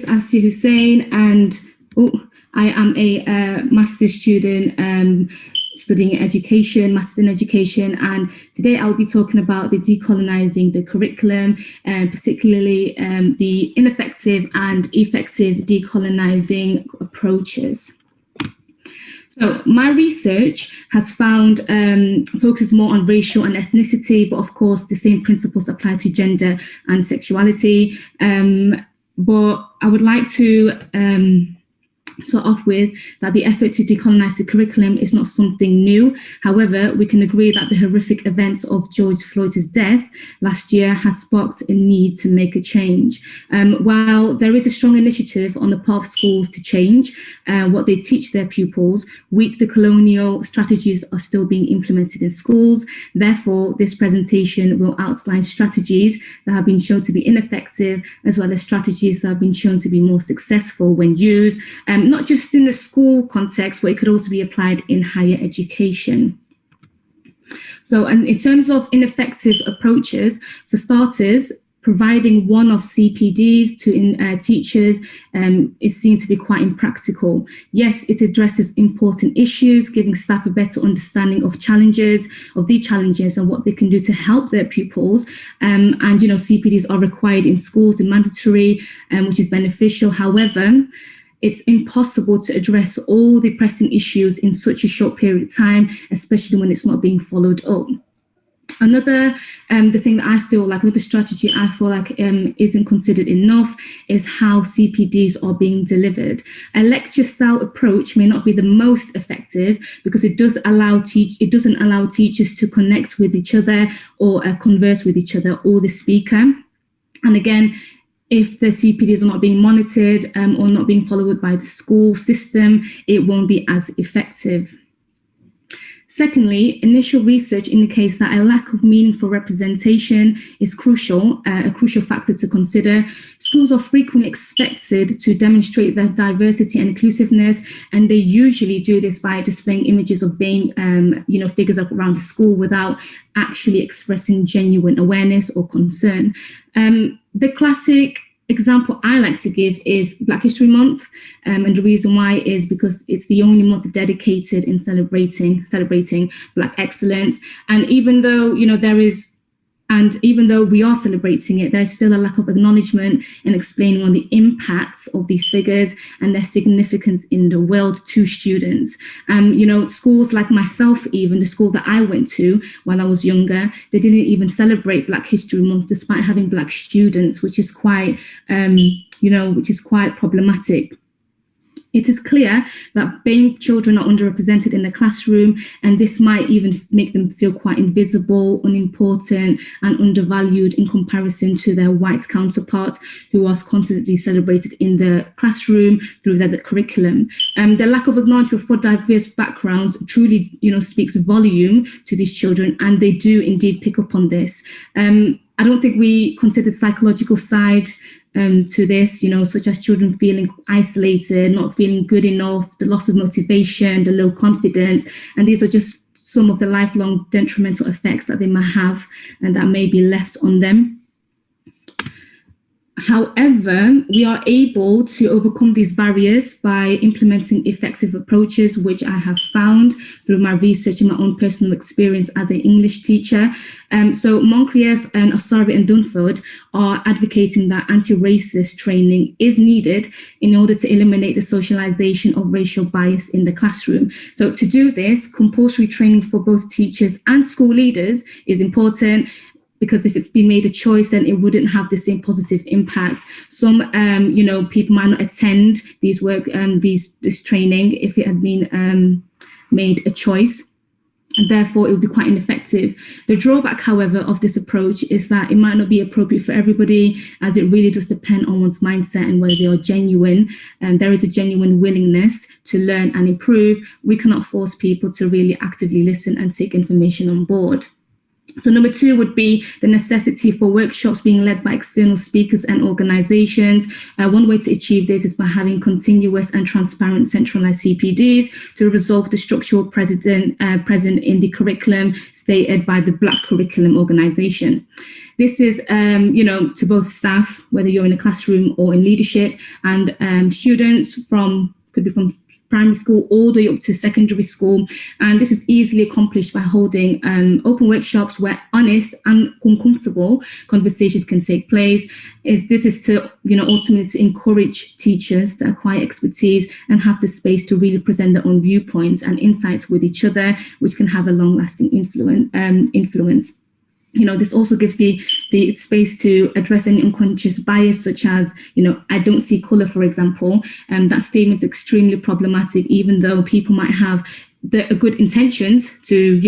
Asya Hussein, and I am a master's student studying masters in education, and today I'll be talking about the decolonising the curriculum, and particularly the ineffective and effective decolonising approaches. So my research has found focuses more on racial and ethnicity, but of course the same principles apply to gender and sexuality. But I would like to start off with that the effort to decolonise the curriculum is not something new. However, we can agree that the horrific events of George Floyd's death last year has sparked a need to make a change. While there is a strong initiative on the part of schools to change what they teach their pupils, weak decolonial strategies are still being implemented in schools. Therefore, this presentation will outline strategies that have been shown to be ineffective, as well as strategies that have been shown to be more successful when used, not just in the school context, but it could also be applied in higher education. So, and in terms of ineffective approaches, for starters, providing one-off CPDs to teachers is seen to be quite impractical. Yes, it addresses important issues, giving staff a better understanding of these challenges and what they can do to help their pupils. And, you know, CPDs are required in schools, they're mandatory, which is beneficial. However, it's impossible to address all the pressing issues in such a short period of time, especially when it's not being followed up. Another strategy I feel like isn't considered enough is how CPDs are being delivered. A lecture style approach may not be the most effective because it doesn't allow teachers to connect with each other or converse with each other or the speaker. And again, if the CPDs are not being monitored or not being followed by the school system, it won't be as effective. Secondly, initial research indicates that a lack of meaningful representation is a crucial factor to consider. Schools are frequently expected to demonstrate their diversity and inclusiveness, and they usually do this by displaying images of BAME, figures around the school without actually expressing genuine awareness or concern. The classic example I like to give is Black History Month, and the reason why is because it's the only month dedicated in celebrating Black excellence. And even though even though we are celebrating it, there's still a lack of acknowledgement and explaining on the impacts of these figures and their significance in the world to students. Schools like myself, even the school that I went to while I was younger, they didn't even celebrate Black History Month despite having Black students, which is quite problematic. It is clear that BAME children are underrepresented in the classroom, and this might even make them feel quite invisible, unimportant, and undervalued in comparison to their white counterparts who are constantly celebrated in the classroom through their curriculum. The lack of acknowledgement for diverse backgrounds truly, speaks volume to these children, and they do indeed pick up on this. I don't think we considered psychological side to this, such as children feeling isolated, not feeling good enough, the loss of motivation, the low confidence, and these are just some of the lifelong detrimental effects that they might have and that may be left on them. However, we are able to overcome these barriers by implementing effective approaches, which I have found through my research and my own personal experience as an English teacher. So Moncrieff and Osari and Dunford are advocating that anti-racist training is needed in order to eliminate the socialization of racial bias in the classroom. So to do this, compulsory training for both teachers and school leaders is important, because if it's been made a choice, then it wouldn't have the same positive impact. Some, people might not attend this training if it had been made a choice, and therefore it would be quite ineffective. The drawback, however, of this approach is that it might not be appropriate for everybody, as it really does depend on one's mindset and whether they are genuine. And there is a genuine willingness to learn and improve. We cannot force people to really actively listen and take information on board. So number two would be the necessity for workshops being led by external speakers and organizations. One way to achieve this is by having continuous and transparent centralized CPDs to resolve the structural present in the curriculum stated by the Black Curriculum Organization. This is, to both staff, whether you're in a classroom or in leadership, and students could be from primary school all the way up to secondary school. And this is easily accomplished by holding open workshops where honest and uncomfortable conversations can take place. This is to, ultimately to encourage teachers to acquire expertise and have the space to really present their own viewpoints and insights with each other, which can have a long-lasting influence. This also gives the space to address any unconscious bias, such as, I don't see color, for example. That statement is extremely problematic, even though people might have the good intentions to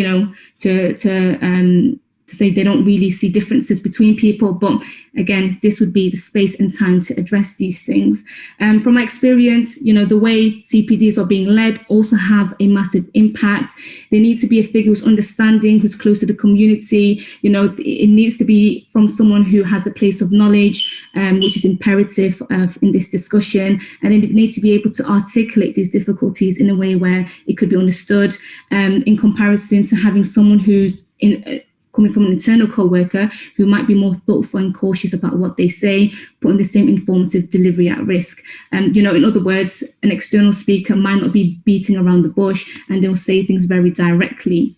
say they don't really see differences between people. But again, this would be the space and time to address these things. From my experience, the way CPDs are being led also have a massive impact. There needs to be a figure who's understanding, who's close to the community. It needs to be from someone who has a place of knowledge, which is imperative in this discussion. And then it needs to be able to articulate these difficulties in a way where it could be understood, in comparison to having someone who's coming from an internal co-worker who might be more thoughtful and cautious about what they say, putting the same informative delivery at risk. In other words, an external speaker might not be beating around the bush, and they'll say things very directly.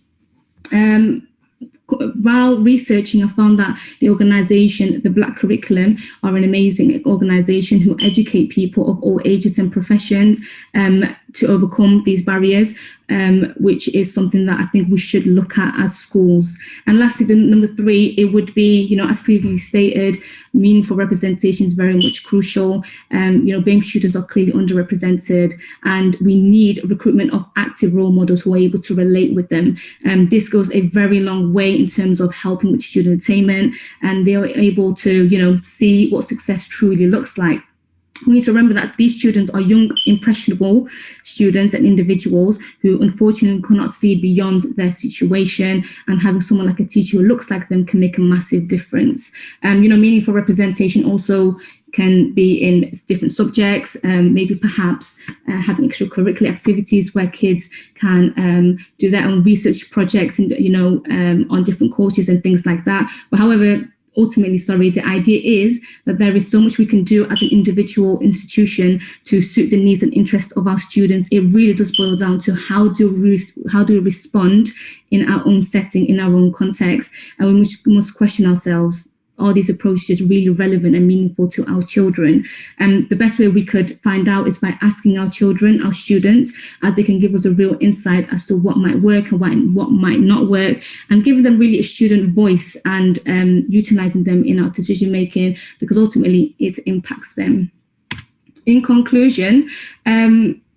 While researching, I found that the organization, the Black Curriculum, are an amazing organization who educate people of all ages and professions to overcome these barriers, which is something that I think we should look at as schools. And lastly, the number three, it would be, as previously stated, meaningful representation is very much crucial. BAME students are clearly underrepresented, and we need recruitment of active role models who are able to relate with them. This goes a very long way in terms of helping with student attainment, and they are able to, see what success truly looks like. We need to remember that these students are young, impressionable students and individuals who unfortunately cannot see beyond their situation, and having someone like a teacher who looks like them can make a massive difference. Meaningful representation also can be in different subjects, maybe perhaps having extracurricular activities where kids can do their own research projects and, on different courses and things like that. But however, ultimately, the idea is that there is so much we can do as an individual institution to suit the needs and interests of our students. It really does boil down to how do we respond in our own setting, in our own context, and we must question ourselves. Are these approaches really relevant and meaningful to our children? The best way we could find out is by asking our children, our students, as they can give us a real insight as to what might work and what might not work, and giving them really a student voice and utilizing them in our decision making, because ultimately it impacts them. In conclusion,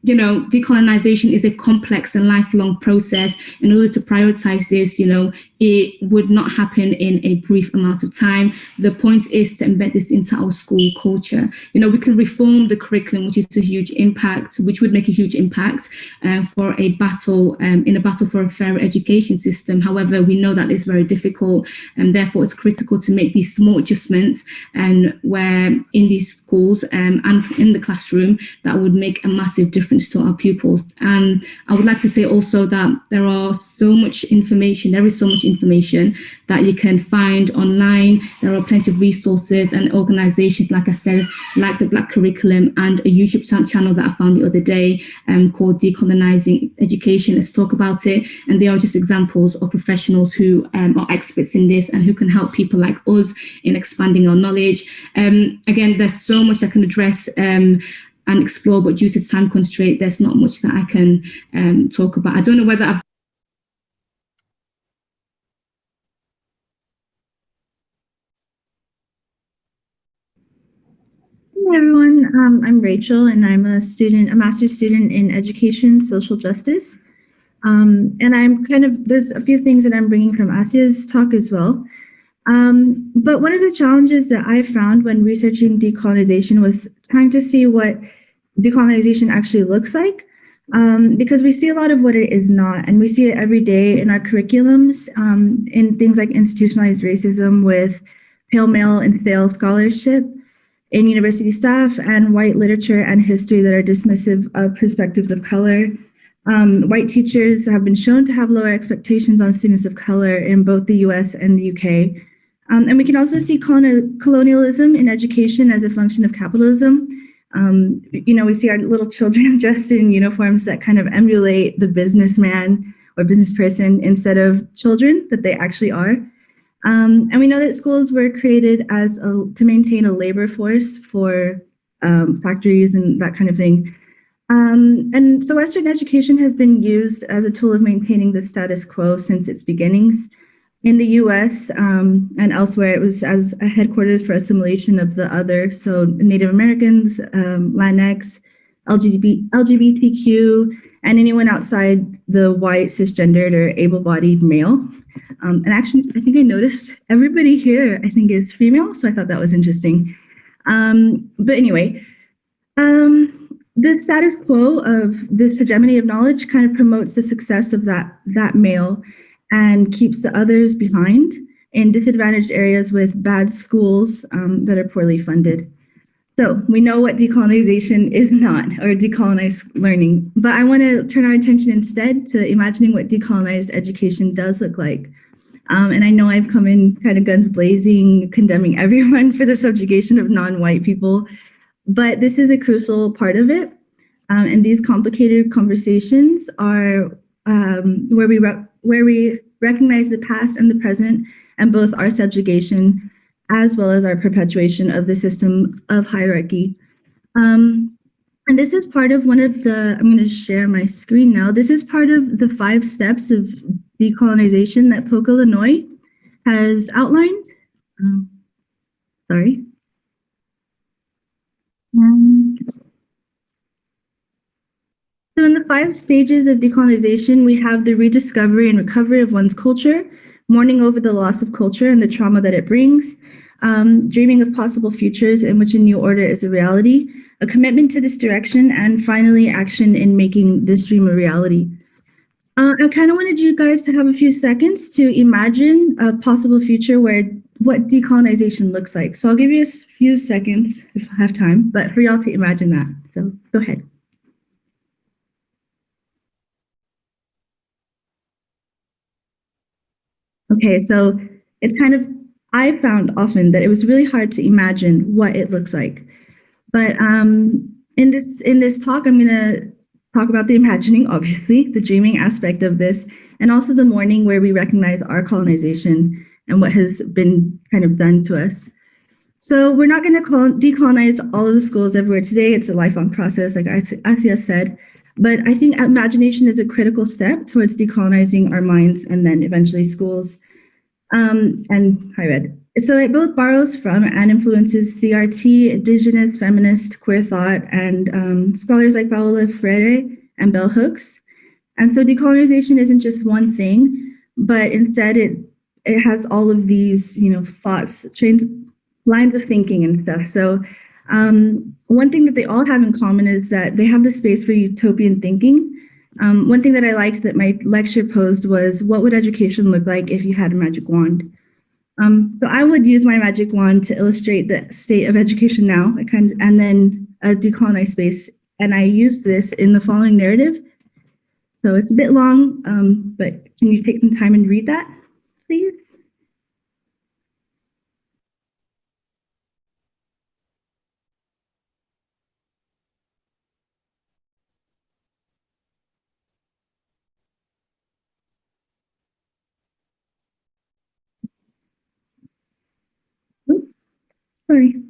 decolonisation is a complex and lifelong process. In order to prioritize this, it would not happen in a brief amount of time. The point is to embed this into our school culture. We can reform the curriculum, which would make a huge impact for a battle, in a battle for a fairer education system. However, we know that it's very difficult, and therefore it's critical to make these small adjustments, and where in these schools and in the classroom, that would make a massive difference to our pupils. And I would like to say also that there is so much information that you can find online. There are plenty of resources and organizations, like I said, like the Black Curriculum, and a YouTube channel that I found the other day called Decolonising Education. Let's talk about it. And they are just examples of professionals who are experts in this and who can help people like us in expanding our knowledge. Again, there's so much I can address and explore, but due to time constraint, there's not much that I can talk about. I don't know whether I've Hey everyone, I'm Rachel, and I'm a master's student in education, social justice. And there's a few things that I'm bringing from Asia's talk as well. But one of the challenges that I found when researching decolonization was trying to see what decolonization actually looks like. because we see a lot of what it is not, and we see it every day in our curriculums, in things like institutionalized racism with pale male and stale scholarship, in university staff, and white literature and history that are dismissive of perspectives of color. White teachers have been shown to have lower expectations on students of color in both the US and the UK. And we can also see colonialism in education as a function of capitalism. We see our little children dressed in uniforms that kind of emulate the businessman or business person instead of children that they actually are. And we know that schools were created to maintain a labor force for factories and that kind of thing. And so Western education has been used as a tool of maintaining the status quo since its beginnings. In the US and elsewhere, it was as a headquarters for assimilation of the other, so Native Americans, Latinx, LGBTQ, and anyone outside the white, cisgendered, or able-bodied male. And actually, I think I noticed everybody here, I think, is female, so I thought that was interesting. But anyway, the status quo of this hegemony of knowledge kind of promotes the success of that male and keeps the others behind in disadvantaged areas with bad schools that are poorly funded. So we know what decolonization is not, or decolonized learning, but I want to turn our attention instead to imagining what decolonized education does look like. And I know I've come in kind of guns blazing, condemning everyone for the subjugation of non-white people, but this is a crucial part of it. And these complicated conversations are where we recognize the past and the present and both our subjugation as well as our perpetuation of the system of hierarchy. And this is part of one of the, I'm going to share my screen now. This is part of the 5 steps of decolonization that Poca Lanoy has outlined. Sorry. So in the 5 stages of decolonization, we have the rediscovery and recovery of one's culture, mourning over the loss of culture and the trauma that it brings, dreaming of possible futures in which a new order is a reality, a commitment to this direction, and finally, action in making this dream a reality. I kind of wanted you guys to have a few seconds to imagine a possible future what decolonization looks like. So I'll give you a few seconds if I have time, but for y'all to imagine that. So go ahead. Okay, so it's kind of, I found often that it was really hard to imagine what it looks like. But in this talk, I'm going to talk about the imagining, obviously, the dreaming aspect of this, and also the mourning where we recognize our colonization and what has been kind of done to us. So we're not going to decolonize all of the schools everywhere today. It's a lifelong process, like Asia said. But I think imagination is a critical step towards decolonizing our minds and then eventually schools and higher ed. So it both borrows from and influences CRT, indigenous, feminist, queer thought, and scholars like Paola Freire and bell hooks. And so decolonization isn't just one thing, but instead it has all of these, thoughts, lines of thinking and stuff. So one thing that they all have in common is that they have the space for utopian thinking. One thing that I liked that my lecture posed was, what would education look like if you had a magic wand? So I would use my magic wand to illustrate the state of education now, and then a decolonized space. And I use this in the following narrative. So it's a bit long, but can you take some time and read that, please? Sorry.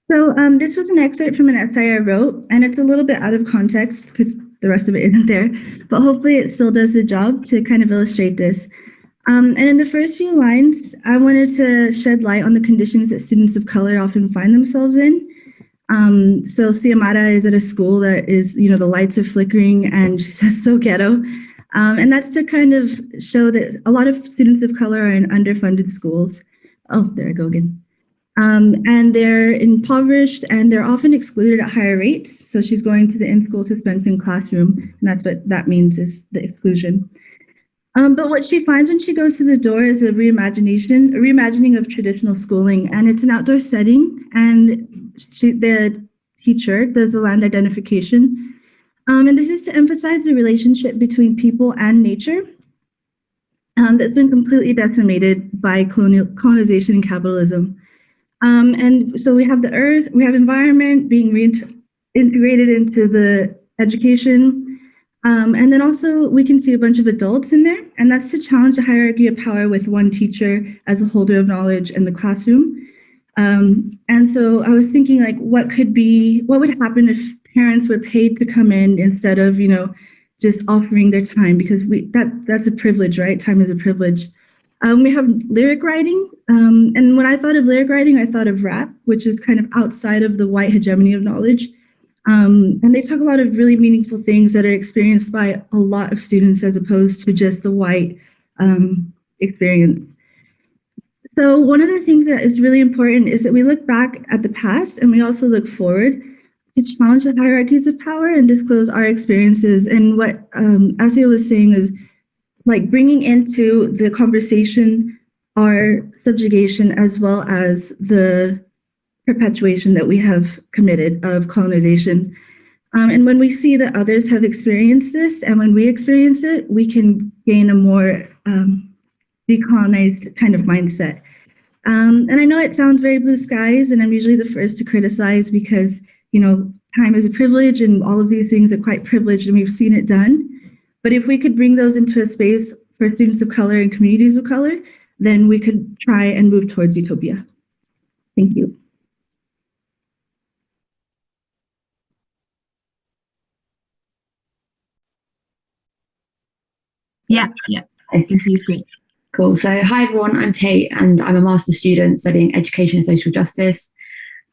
So this was an excerpt from an essay I wrote, and it's a little bit out of context because the rest of it isn't there, but hopefully it still does the job to kind of illustrate this. And in the first few lines, I wanted to shed light on the conditions that students of color often find themselves in. So Siamara is at a school that is, the lights are flickering, and she says, so ghetto. And that's to kind of show that a lot of students of color are in underfunded schools. Oh, there I go again. And they're impoverished and they're often excluded at higher rates. So she's going to the in-school suspension classroom, and that's what that means, is the exclusion. But what she finds when she goes to the door is a reimagining of traditional schooling, and it's an outdoor setting, and the teacher does the land identification. And this is to emphasize the relationship between people and nature that's been completely decimated by colonization and capitalism. And so we have the earth, we have environment being integrated into the education. And then also we can see a bunch of adults in there, and that's to challenge the hierarchy of power with one teacher as a holder of knowledge in the classroom. And so I was thinking, like, what would happen if parents were paid to come in instead of, just offering their time, because that's a privilege, right? Time is a privilege. We have lyric writing, and when I thought of lyric writing, I thought of rap, which is kind of outside of the white hegemony of knowledge. And they talk a lot of really meaningful things that are experienced by a lot of students as opposed to just the white experience. So one of the things that is really important is that we look back at the past and we also look forward to challenge the hierarchies of power and disclose our experiences. And what Asia was saying is, like, bringing into the conversation our subjugation as well as the perpetuation that we have committed of colonization. And when we see that others have experienced this, and when we experience it, we can gain a more decolonized kind of mindset. And I know it sounds very blue skies, and I'm usually the first to criticize because, time is a privilege and all of these things are quite privileged and we've seen it done. But if we could bring those into a space for students of color and communities of color, then we could try and move towards utopia. Thank you. Yeah, I think he's great. Cool. So hi everyone, I'm Tate and I'm a master's student studying Education and Social Justice.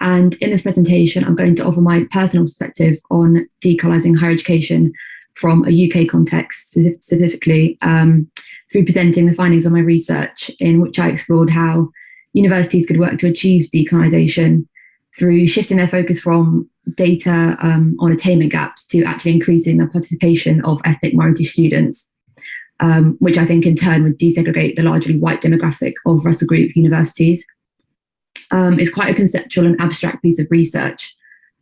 And in this presentation, I'm going to offer my personal perspective on decolonising higher education from a UK context specifically, through presenting the findings of my research, in which I explored how universities could work to achieve decolonisation through shifting their focus from data on attainment gaps to actually increasing the participation of ethnic minority students, which I think in turn would desegregate the largely white demographic of Russell Group universities. It's quite a conceptual and abstract piece of research,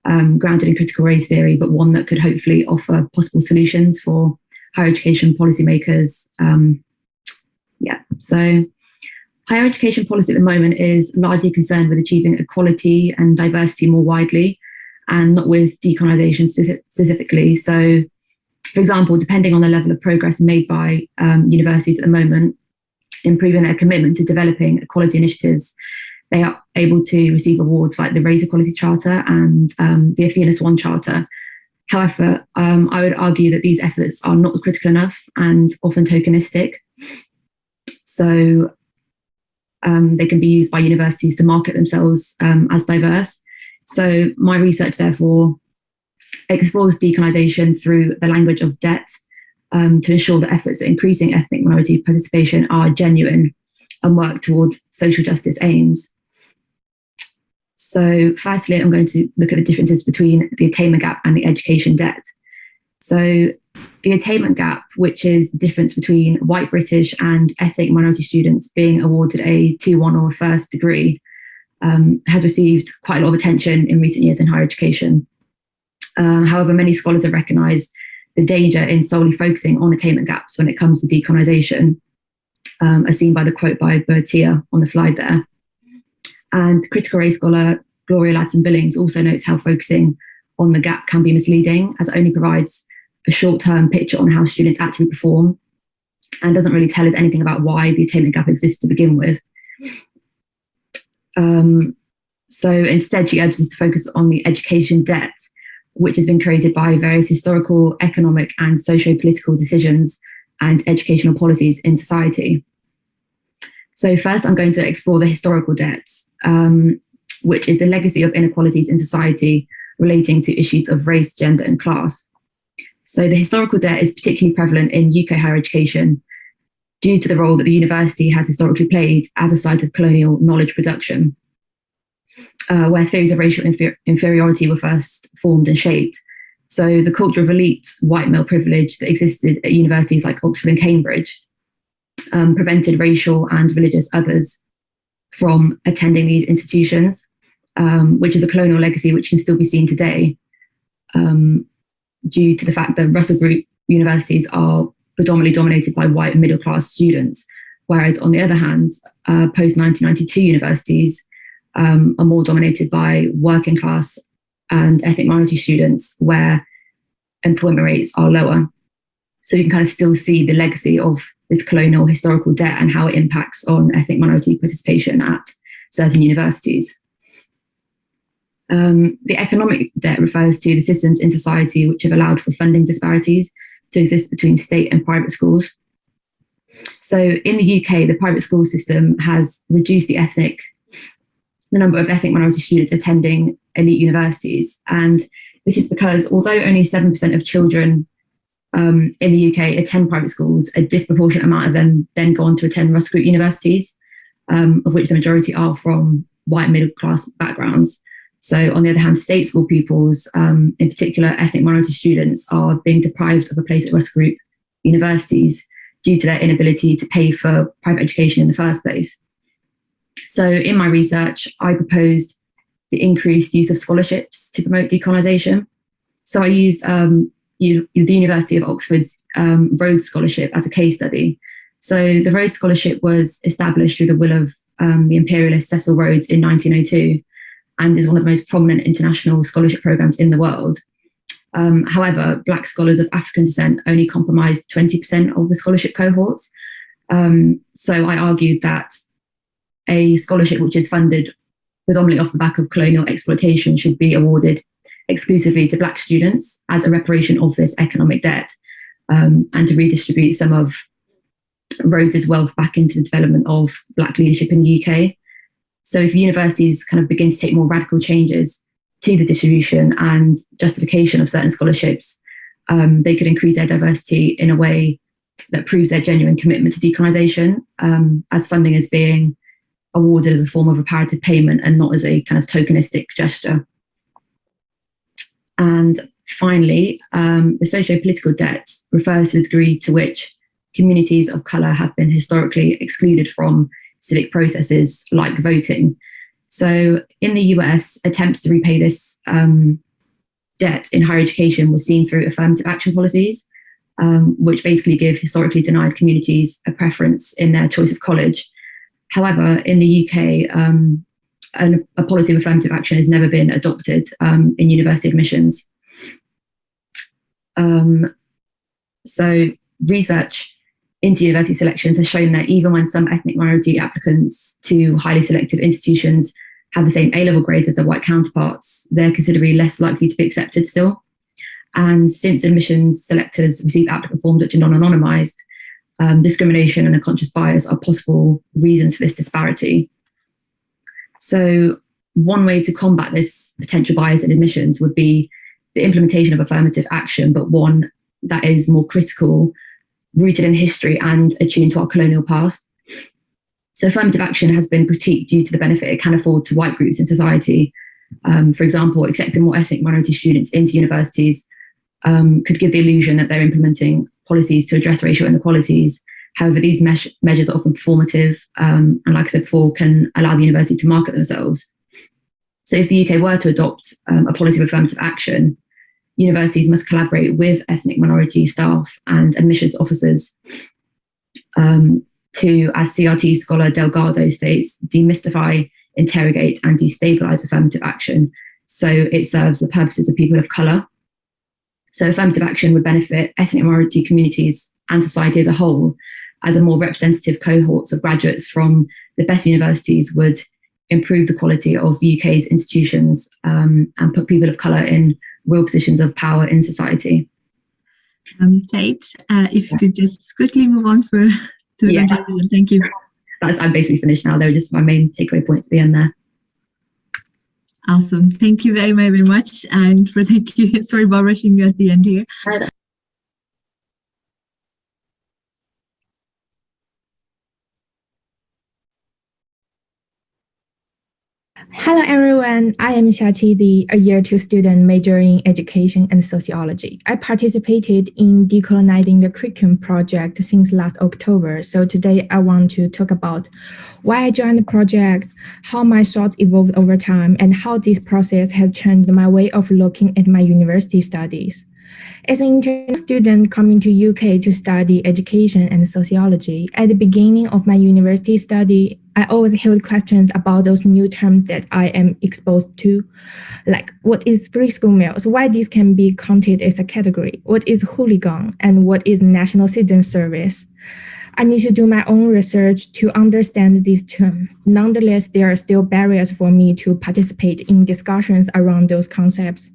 grounded in critical race theory, but one that could hopefully offer possible solutions for higher education policymakers. So higher education policy at the moment is largely concerned with achieving equality and diversity more widely, and not with decolonisation specifically. So, for example, depending on the level of progress made by universities at the moment, improving their commitment to developing equality initiatives, they are able to receive awards like the Race Equality Charter and the Fearless One Charter. However, I would argue that these efforts are not critical enough and often tokenistic. So they can be used by universities to market themselves as diverse. So my research, therefore, explores decolonisation through the language of debt to ensure that efforts at increasing ethnic minority participation are genuine and work towards social justice aims. So firstly, I'm going to look at the differences between the attainment gap and the education debt. So the attainment gap, which is the difference between white British and ethnic minority students being awarded a 2-1 or first degree, has received quite a lot of attention in recent years in higher education. However, many scholars have recognised the danger in solely focusing on attainment gaps when it comes to decolonisation, as seen by the quote by Bertia on the slide there. And critical race scholar Gloria Ladson-Billings also notes how focusing on the gap can be misleading, as it only provides a short-term picture on how students actually perform and doesn't really tell us anything about why the attainment gap exists to begin with. So instead, she urges us to focus on the education debt, which has been created by various historical, economic, and socio-political decisions and educational policies in society. So first, I'm going to explore the historical debt, which is the legacy of inequalities in society relating to issues of race, gender, and class. So the historical debt is particularly prevalent in UK higher education due to the role that the university has historically played as a site of colonial knowledge production. where theories of racial inferiority were first formed and shaped. So the culture of elite white male privilege that existed at universities like Oxford and Cambridge prevented racial and religious others from attending these institutions, which is a colonial legacy which can still be seen today, due to the fact that Russell Group universities are predominantly dominated by white middle-class students, whereas on the other hand, post-1992 universities are more dominated by working class and ethnic minority students, where employment rates are lower. So you can kind of still see the legacy of this colonial historical debt and how it impacts on ethnic minority participation at certain universities. The economic debt refers to the systems in society which have allowed for funding disparities to exist between state and private schools. So in the UK, the private school system has reduced the number of ethnic minority students attending elite universities. And this is because although only 7% of children in the UK attend private schools, a disproportionate amount of them then go on to attend Russell Group universities, of which the majority are from white middle class backgrounds. So on the other hand, state school pupils, in particular ethnic minority students, are being deprived of a place at Russell Group universities due to their inability to pay for private education in the first place. So in my research, I proposed the increased use of scholarships to promote decolonisation. So I used the University of Oxford's Rhodes Scholarship as a case study. So the Rhodes Scholarship was established through the will of the imperialist Cecil Rhodes in 1902 and is one of the most prominent international scholarship programs in the world. However, Black scholars of African descent only comprised 20% of the scholarship cohorts. So I argued that a scholarship which is funded predominantly off the back of colonial exploitation should be awarded exclusively to Black students as a reparation of this economic debt, and to redistribute some of Rhodes's wealth back into the development of Black leadership in the UK. So if universities kind of begin to take more radical changes to the distribution and justification of certain scholarships, they could increase their diversity in a way that proves their genuine commitment to decolonisation, as funding is being awarded as a form of reparative payment and not as a kind of tokenistic gesture. And finally, the socio-political debt refers to the degree to which communities of colour have been historically excluded from civic processes like voting. So in the US, attempts to repay this debt in higher education was seen through affirmative action policies, which basically give historically denied communities a preference in their choice of college. However, in the UK, a policy of affirmative action has never been adopted in university admissions. So research into university selections has shown that even when some ethnic minority applicants to highly selective institutions have the same A-level grades as their white counterparts, they're considerably less likely to be accepted still. And since admissions selectors receive applicant forms which are non-anonymised, discrimination and unconscious bias are possible reasons for this disparity. So one way to combat this potential bias in admissions would be the implementation of affirmative action, but one that is more critical, rooted in history and attuned to our colonial past. So affirmative action has been critiqued due to the benefit it can afford to white groups in society. For example, accepting more ethnic minority students into universities could give the illusion that they're implementing policies to address racial inequalities. However, these measures are often performative, and like I said before, can allow the university to market themselves. So if the UK were to adopt a policy of affirmative action, universities must collaborate with ethnic minority staff and admissions officers to, as CRT scholar Delgado states, demystify, interrogate, and destabilize affirmative action so it serves the purposes of people of colour. So affirmative action would benefit ethnic minority communities and society as a whole, as a more representative cohorts of graduates from the best universities would improve the quality of the UK's institutions, and put people of colour in real positions of power in society. Tate, if you could just quickly move on to the conclusion. Thank you. I'm basically finished now. They were just my main takeaway points at the end there. Awesome. Thank you very, very much. And thank you. Sorry about rushing you at the end here. Hello, everyone. I am Xiaqi, a year 2 student majoring in education and sociology. I participated in Decolonizing the Curriculum project since last October. So today I want to talk about why I joined the project, how my thoughts evolved over time, and how this process has changed my way of looking at my university studies. As an international student coming to UK to study education and sociology, at the beginning of my university study, I always held questions about those new terms that I am exposed to, like what is free school meals, why this can be counted as a category, what is hooligan, and what is national citizen service. I need to do my own research to understand these terms. Nonetheless, there are still barriers for me to participate in discussions around those concepts.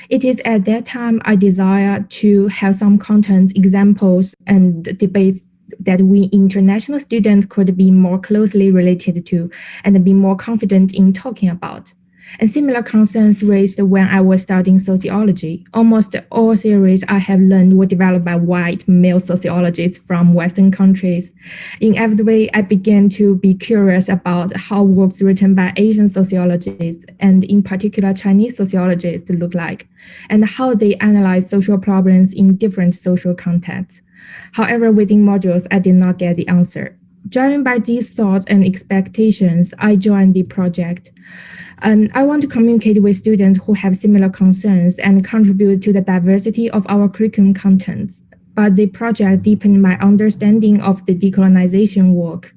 It is at that time I desire to have some content, examples, and debates that we international students could be more closely related to and be more confident in talking about. And similar concerns raised when I was studying sociology. Almost all theories I have learned were developed by white male sociologists from Western countries. Inevitably, I began to be curious about how works written by Asian sociologists, and in particular Chinese sociologists, look like, and how they analyze social problems in different social contexts. However, within modules, I did not get the answer. Driven by these thoughts and expectations, I joined the project. I want to communicate with students who have similar concerns and contribute to the diversity of our curriculum contents. But the project deepened my understanding of the decolonization work.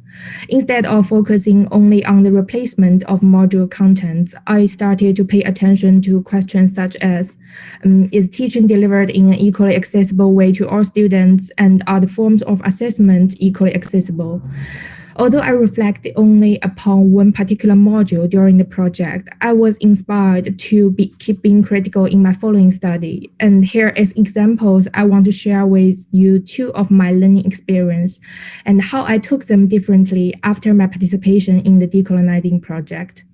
Instead of focusing only on the replacement of module contents, I started to pay attention to questions such as, is teaching delivered in an equally accessible way to all students, and are the forms of assessment equally accessible? Although I reflect only upon one particular module during the project, I was inspired to keep being critical in my following study. And here as examples, I want to share with you two of my learning experience and how I took them differently after my participation in the Decolonizing project.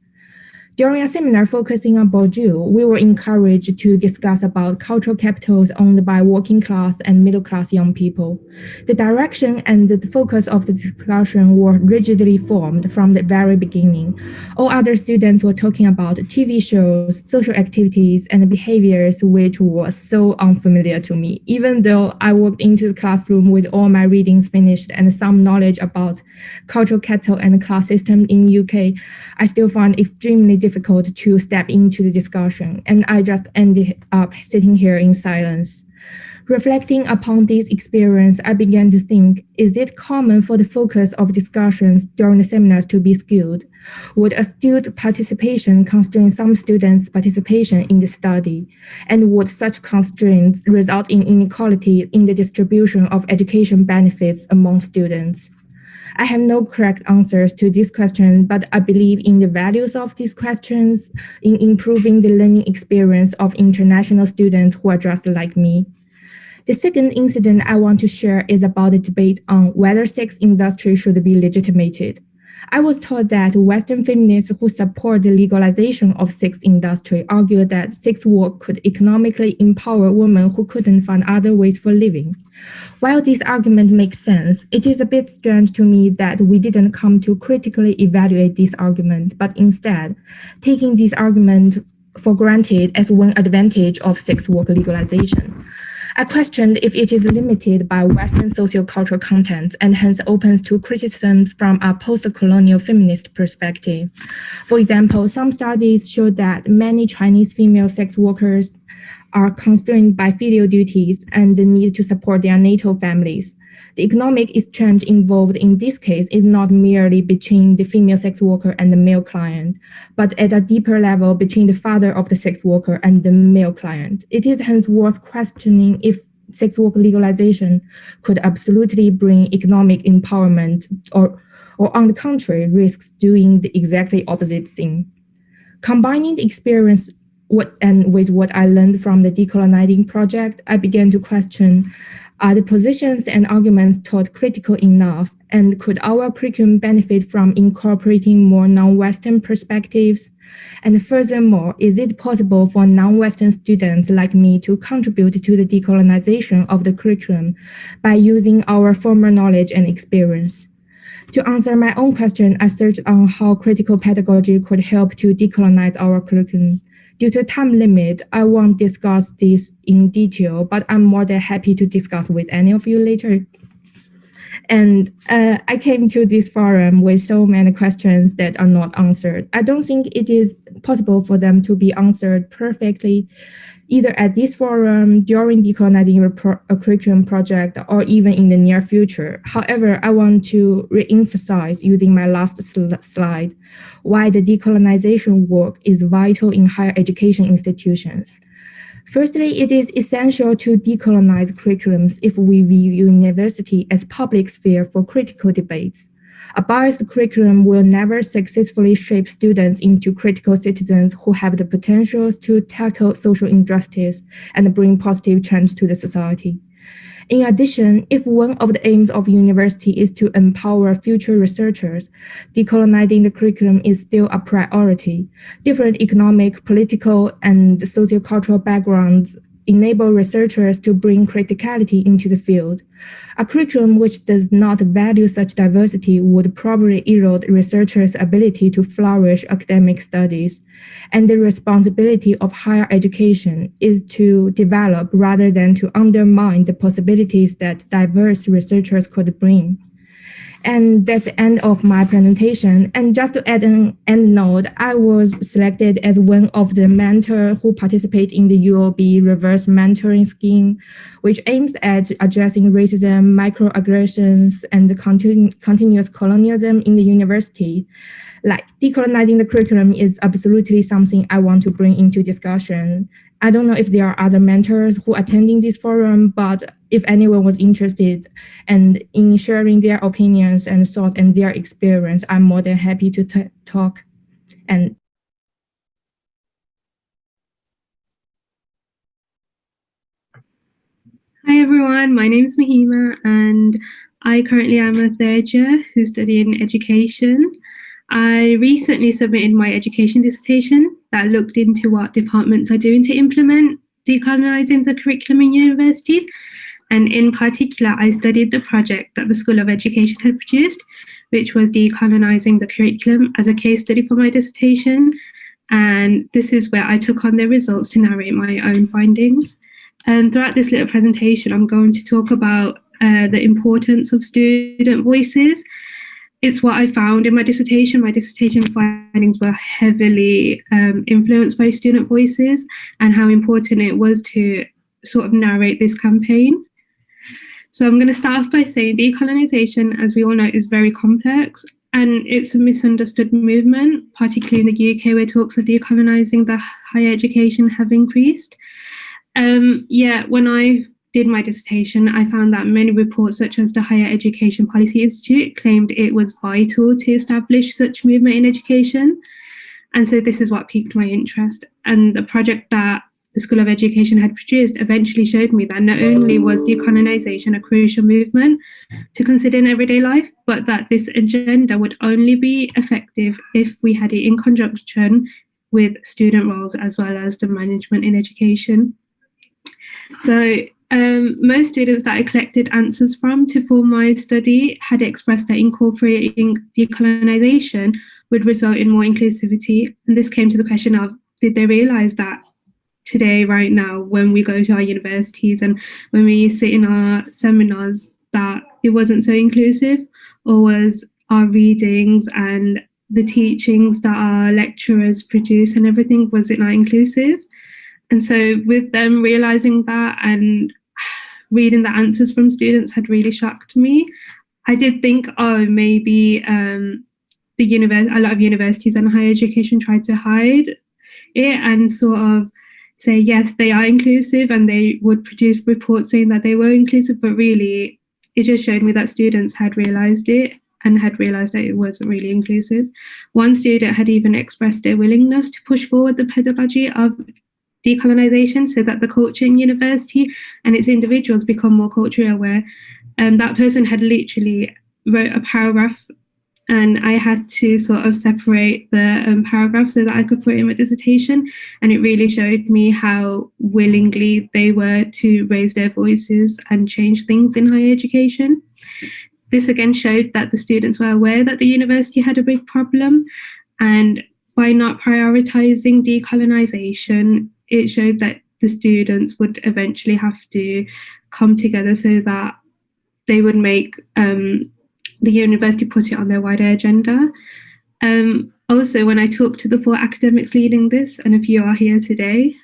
During a seminar focusing on Bourdieu, we were encouraged to discuss about cultural capitals owned by working class and middle class young people. The direction and the focus of the discussion were rigidly formed from the very beginning. All other students were talking about TV shows, social activities, and behaviors which were so unfamiliar to me, even though I walked into the classroom with all my readings finished and some knowledge about cultural capital and class system in UK. I still found it extremely difficult to step into the discussion, and I just ended up sitting here in silence. Reflecting upon this experience, I began to think, is it common for the focus of discussions during the seminars to be skewed? Would astute participation constrain some students' participation in the study? And would such constraints result in inequality in the distribution of education benefits among students? I have no correct answers to this question, but I believe in the values of these questions in improving the learning experience of international students who are just like me. The second incident I want to share is about the debate on whether sex industry should be legitimated. I was told that Western feminists who support the legalization of sex industry argue that sex work could economically empower women who couldn't find other ways for living. While this argument makes sense, it is a bit strange to me that we didn't come to critically evaluate this argument, but instead taking this argument for granted as one advantage of sex work legalization. I questioned if it is limited by Western sociocultural content and hence opens to criticisms from a post-colonial feminist perspective. For example, some studies show that many Chinese female sex workers are constrained by filial duties and the need to support their natal families. The economic exchange involved in this case is not merely between the female sex worker and the male client, but at a deeper level between the father of the sex worker and the male client. It is hence worth questioning if sex work legalization could absolutely bring economic empowerment or on the contrary, risks doing the exactly opposite thing. Combining the experience with what I learned from the Decolonizing project, I began to question, are the positions and arguments taught critical enough? And could our curriculum benefit from incorporating more non-Western perspectives? And furthermore, is it possible for non-Western students like me to contribute to the decolonization of the curriculum by using our former knowledge and experience? To answer my own question, I searched on how critical pedagogy could help to decolonize our curriculum. Due to time limit, I won't discuss this in detail, but I'm more than happy to discuss with any of you later. And I came to this forum with so many questions that are not answered. I don't think it is possible for them to be answered perfectly, either at this forum, during the Decolonizing a Curriculum project, or even in the near future. However, I want to re-emphasize, using my last slide, why the decolonization work is vital in higher education institutions. Firstly, it is essential to decolonize curriculums if we view university as public sphere for critical debates. A biased curriculum will never successfully shape students into critical citizens who have the potential to tackle social injustice and bring positive change to the society. In addition, if one of the aims of university is to empower future researchers, decolonizing the curriculum is still a priority. Different economic, political, and sociocultural backgrounds enable researchers to bring criticality into the field. A curriculum which does not value such diversity would probably erode researchers' ability to flourish academic studies. And the responsibility of higher education is to develop rather than to undermine the possibilities that diverse researchers could bring. And that's the end of my presentation. And just to add an end note, I was selected as one of the mentors who participate in the UOB reverse mentoring scheme, which aims at addressing racism, microaggressions, and continuous colonialism in the university. Like, decolonizing the curriculum is absolutely something I want to bring into discussion. I don't know if there are other mentors who are attending this forum, but if anyone was interested and in sharing their opinions and thoughts and their experience, I'm more than happy to talk. And hi everyone, my name is Mahima and I currently am a third year who's studying education. I recently submitted my education dissertation that looked into what departments are doing to implement decolonising the curriculum in universities. And in particular, I studied the project that the School of Education had produced, which was decolonising the curriculum as a case study for my dissertation. And this is where I took on the results to narrate my own findings. And throughout this little presentation, I'm going to talk about the importance of student voices. It's what I found in my dissertation. My dissertation findings were heavily influenced by student voices and how important it was to sort of narrate this campaign. So I'm going to start off by saying decolonisation, as we all know, is very complex and it's a misunderstood movement, particularly in the UK where talks of decolonising the higher education have increased. When I did my dissertation, I found that many reports, such as the Higher Education Policy Institute, claimed it was vital to establish such movement in education. And so this is what piqued my interest. And the project that the School of Education had produced eventually showed me that not only was decolonisation a crucial movement to consider in everyday life, but that this agenda would only be effective if we had it in conjunction with student roles as well as the management in education. So most students that I collected answers from to form my study had expressed that incorporating decolonisation would result in more inclusivity. And this came to the question of, did they realise that today, right now, when we go to our universities and when we sit in our seminars, that it wasn't so inclusive? Or was our readings and the teachings that our lecturers produce and everything, was it not inclusive? And so with them realising that and reading the answers from students had really shocked me. I did think, oh, maybe a lot of universities and higher education tried to hide it and sort of say, yes, they are inclusive, and they would produce reports saying that they were inclusive, but really it just showed me that students had realised it and had realised that it wasn't really inclusive. One student had even expressed their willingness to push forward the pedagogy of decolonisation so that the culture in university and its individuals become more culturally aware. That person had literally wrote a paragraph and I had to sort of separate the paragraph so that I could put it in my dissertation, and it really showed me how willingly they were to raise their voices and change things in higher education. this again showed that the students were aware that the university had a big problem, and by not prioritizing decolonisation, it showed that the students would eventually have to come together so that they would make the university put it on their wider agenda. Also, when I talked to the 4 academics leading this, and a few are here today,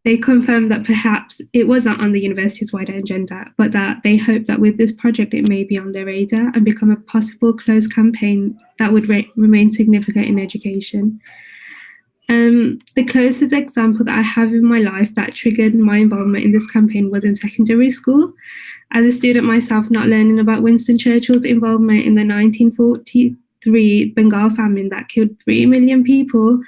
they confirmed that perhaps it wasn't on the university's wider agenda, but that they hope that with this project it may be on their radar and become a possible closed campaign that would remain significant in education. The closest example that I have in my life that triggered my involvement in this campaign was in secondary school. As a student myself, not learning about Winston Churchill's involvement in the 1943 Bengal famine that killed 3 million people,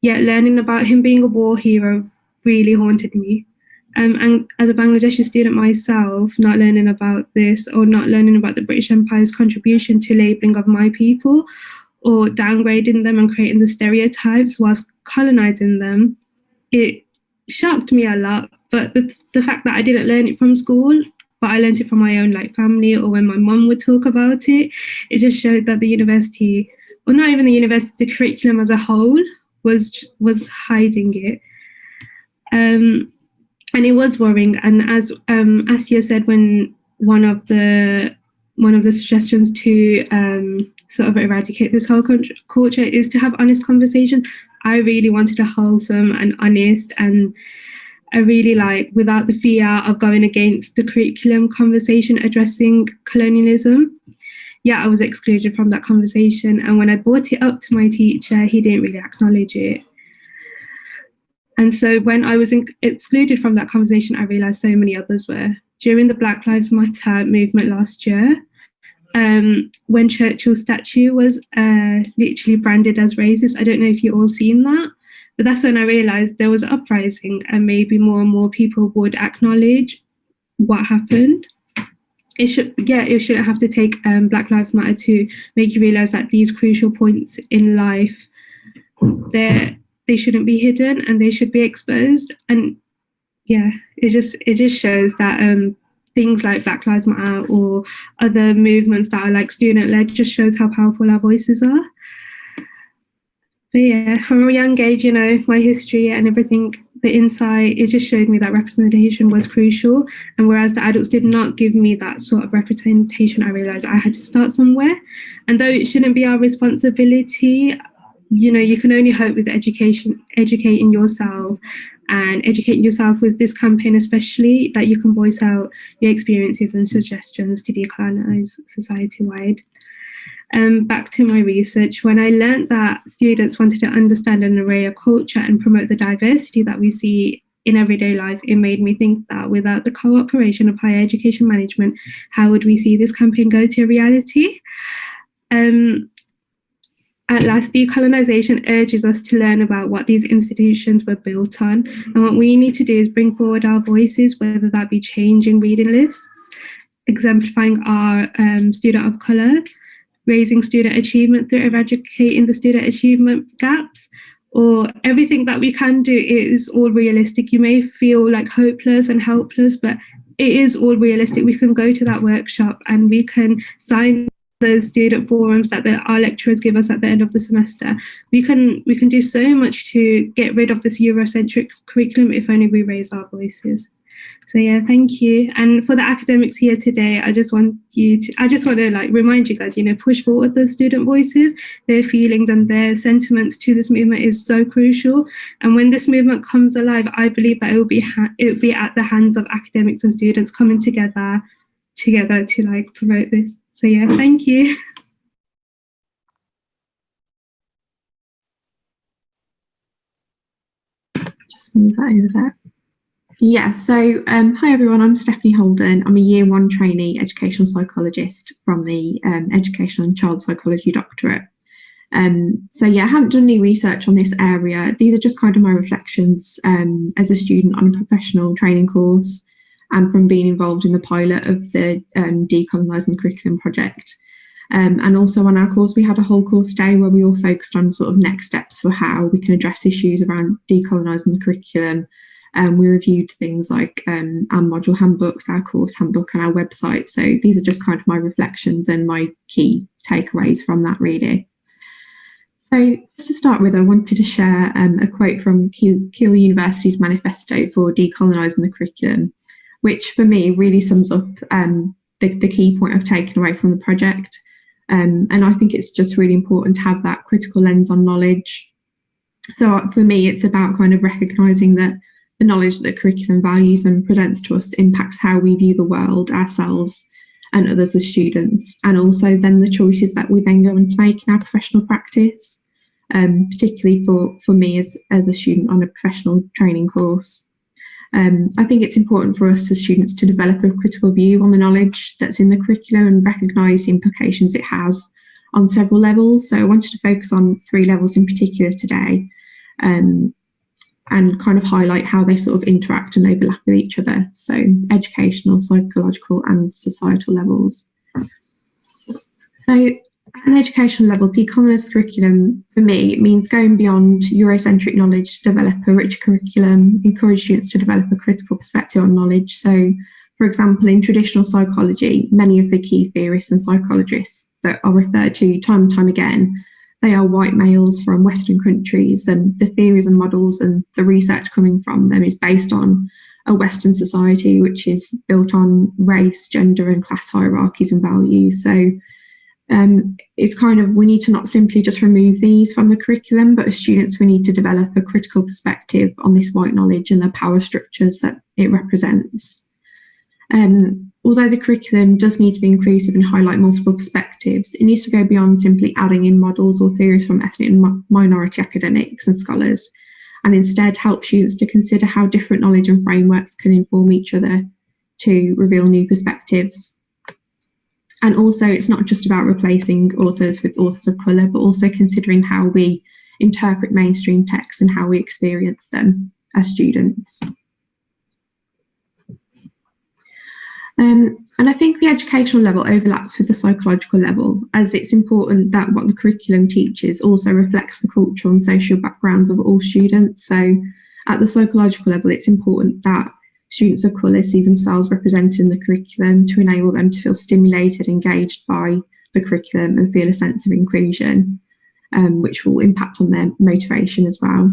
yet learning about him being a war hero really haunted me. And as a Bangladeshi student myself, not learning about this or not learning about the British Empire's contribution to labelling of my people or downgrading them and creating the stereotypes whilst colonising them, it shocked me a lot. But the fact that I didn't learn it from school, but I learned it from my own family or when my mum would talk about it, it just showed that the university, or not even the university, the curriculum as a whole was hiding it. And it was worrying. And as Asya said, when one of the suggestions to sort of eradicate this whole culture is to have honest conversations, I really wanted a wholesome and honest, and I really without the fear of going against the curriculum conversation addressing colonialism. Yeah, I was excluded from that conversation. And when I brought it up to my teacher, he didn't really acknowledge it. And so when I was excluded from that conversation, I realised so many others were. During the Black Lives Matter movement last year, when Churchill's statue was literally branded as racist, I don't know if you all seen that, but that's when I realised there was an uprising and maybe more and more people would acknowledge what happened. It shouldn't have to take Black Lives Matter to make you realise that these crucial points in life, they shouldn't be hidden and they should be exposed. And yeah, it just shows that things like Black Lives Matter or other movements that are student-led just shows how powerful our voices are. But yeah, from a young age, my history and everything, the insight, it just showed me that representation was crucial. And whereas the adults did not give me that sort of representation, I realised I had to start somewhere. And though it shouldn't be our responsibility, you can only hope with educating yourself and educating yourself with this campaign especially, that you can voice out your experiences and suggestions to decolonise society-wide. Back to my research, when I learned that students wanted to understand an array of culture and promote the diversity that we see in everyday life, it made me think that without the cooperation of higher education management, how would we see this campaign go to reality? At last, decolonisation urges us to learn about what these institutions were built on, and what we need to do is bring forward our voices, whether that be changing reading lists, exemplifying our student of colour, raising student achievement through eradicating the student achievement gaps, or everything that we can do is all realistic. You may feel hopeless and helpless, but it is all realistic. We can go to that workshop and we can sign the student forums that our lecturers give us at the end of the semester. We can do so much to get rid of this Eurocentric curriculum if only we raise our voices. So yeah, thank you. And for the academics here today, I just want to remind you guys, push forward those student voices. Their feelings and their sentiments to this movement is so crucial. And when this movement comes alive, I believe that it will be at the hands of academics and students coming together to promote this. So yeah, thank you. Just move that over there. Yeah, so hi everyone, I'm Stephanie Holden. I'm a year 1 trainee educational psychologist from the Education and Child Psychology Doctorate. So yeah, I haven't done any research on this area. These are just kind of my reflections as a student on a professional training course and from being involved in the pilot of the Decolonising curriculum project. And also on our course, we had a whole course day where we all focused on sort of next steps for how we can address issues around decolonising the curriculum, We reviewed things like our module handbooks, our course handbook, and our website. So these are just kind of my reflections and my key takeaways from that really. So just to start with, I wanted to share a quote from Keele University's manifesto for decolonising the curriculum, which for me really sums up the key point I've taken away from the project. And I think it's just really important to have that critical lens on knowledge. So for me, it's about kind of recognising that the knowledge that the curriculum values and presents to us impacts how we view the world, ourselves and others as students, and also then the choices that we then go on to make in our professional practice, particularly for me as a student on a professional training course. I think it's important for us as students to develop a critical view on the knowledge that's in the curriculum and recognise the implications it has on several levels. So I wanted to focus on 3 levels in particular today, and kind of highlight how they sort of interact and overlap with each other. So educational, psychological and societal levels. So at an educational level, decolonised curriculum, for me, it means going beyond Eurocentric knowledge to develop a rich curriculum, encourage students to develop a critical perspective on knowledge. So, for example, in traditional psychology, many of the key theorists and psychologists that are referred to time and time again, they are white males from Western countries, and the theories and models and the research coming from them is based on a Western society which is built on race, gender and class hierarchies and values. So it's kind of, we need to not simply just remove these from the curriculum, but as students we need to develop a critical perspective on this white knowledge and the power structures that it represents. Although the curriculum does need to be inclusive and highlight multiple perspectives, it needs to go beyond simply adding in models or theories from ethnic and minority academics and scholars, and instead help students to consider how different knowledge and frameworks can inform each other to reveal new perspectives. And also, it's not just about replacing authors with authors of colour, but also considering how we interpret mainstream texts and how we experience them as students. And I think the educational level overlaps with the psychological level, as it's important that what the curriculum teaches also reflects the cultural and social backgrounds of all students. So at the psychological level, it's important that students of colour see themselves represented in the curriculum to enable them to feel stimulated, engaged by the curriculum and feel a sense of inclusion, which will impact on their motivation as well.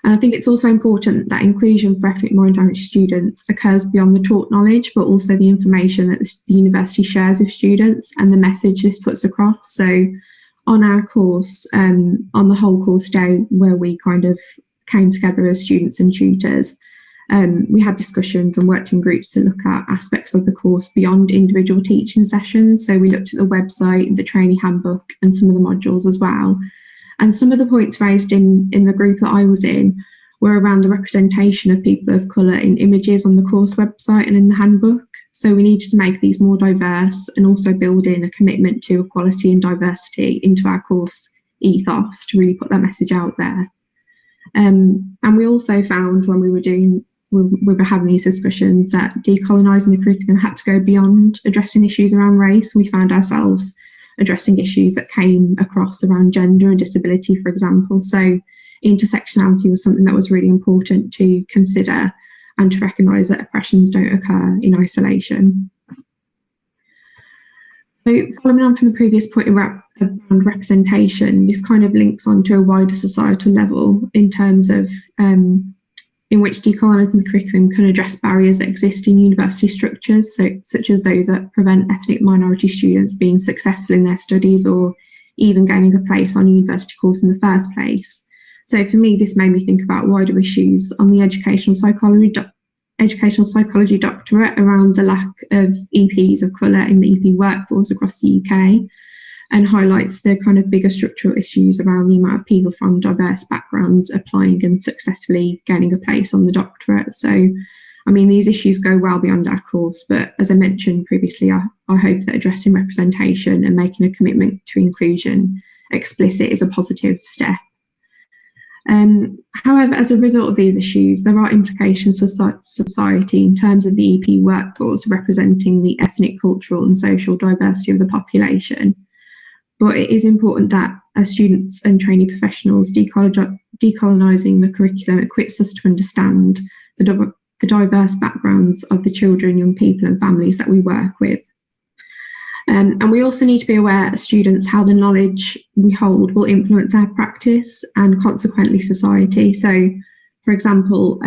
And I think it's also important that inclusion for ethnic minority students occurs beyond the taught knowledge, but also the information that the university shares with students and the message this puts across. So on our course, on the whole course day where we kind of came together as students and tutors, we had discussions and worked in groups to look at aspects of the course beyond individual teaching sessions. So we looked at the website, the trainee handbook and some of the modules as well. And some of the points raised in the group that I was in were around the representation of people of colour in images on the course website and in the handbook. So we needed to make these more diverse and also build in a commitment to equality and diversity into our course ethos to really put that message out there. And we also found when we were having these discussions that decolonising the curriculum had to go beyond addressing issues around race. We found ourselves addressing issues that came across around gender and disability, for example. So intersectionality was something that was really important to consider and to recognise that oppressions don't occur in isolation. So following on from the previous point around representation, this kind of links onto a wider societal level in terms of in which decolonising the curriculum can address barriers that exist in university structures, such as those that prevent ethnic minority students being successful in their studies or even gaining a place on a university course in the first place. So for me, this made me think about wider issues on the educational psychology doctorate around the lack of EPs of colour in the EP workforce across the UK, and highlights the kind of bigger structural issues around the amount of people from diverse backgrounds applying and successfully gaining a place on the doctorate. So, I mean, these issues go well beyond our course, but as I mentioned previously, I hope that addressing representation and making a commitment to inclusion explicit is a positive step. However, as a result of these issues, there are implications for society in terms of the EP workforce representing the ethnic, cultural and social diversity of the population. But it is important that as students and trainee professionals, decolonising the curriculum equips us to understand the diverse backgrounds of the children, young people and families that we work with. And we also need to be aware as students how the knowledge we hold will influence our practice and consequently society. So, for example,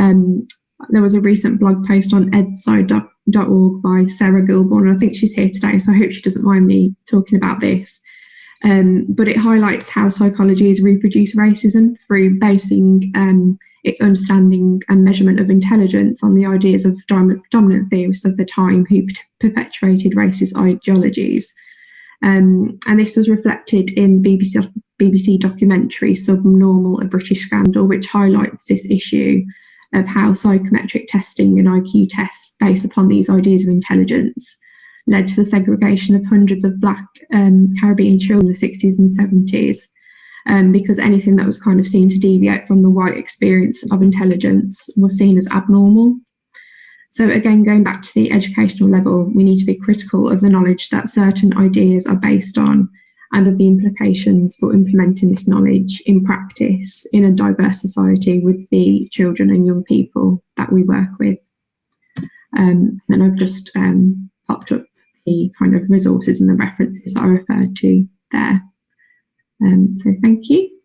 there was a recent blog post on edsci.org by Sarah Gilborn. I think she's here today, so I hope she doesn't mind me talking about this. But it highlights how psychology has reproduced racism through basing its understanding and measurement of intelligence on the ideas of dominant theorists of the time who perpetuated racist ideologies. And this was reflected in the BBC documentary Subnormal, a British Scandal, which highlights this issue of how psychometric testing and IQ tests based upon these ideas of intelligence led to the segregation of hundreds of Black Caribbean children in the 60s and 70s, because anything that was kind of seen to deviate from the white experience of intelligence was seen as abnormal. So again, going back to the educational level, we need to be critical of the knowledge that certain ideas are based on and of the implications for implementing this knowledge in practice in a diverse society with the children and young people that we work with. And I've just popped up the kind of resources and the references that I referred to there. So thank you.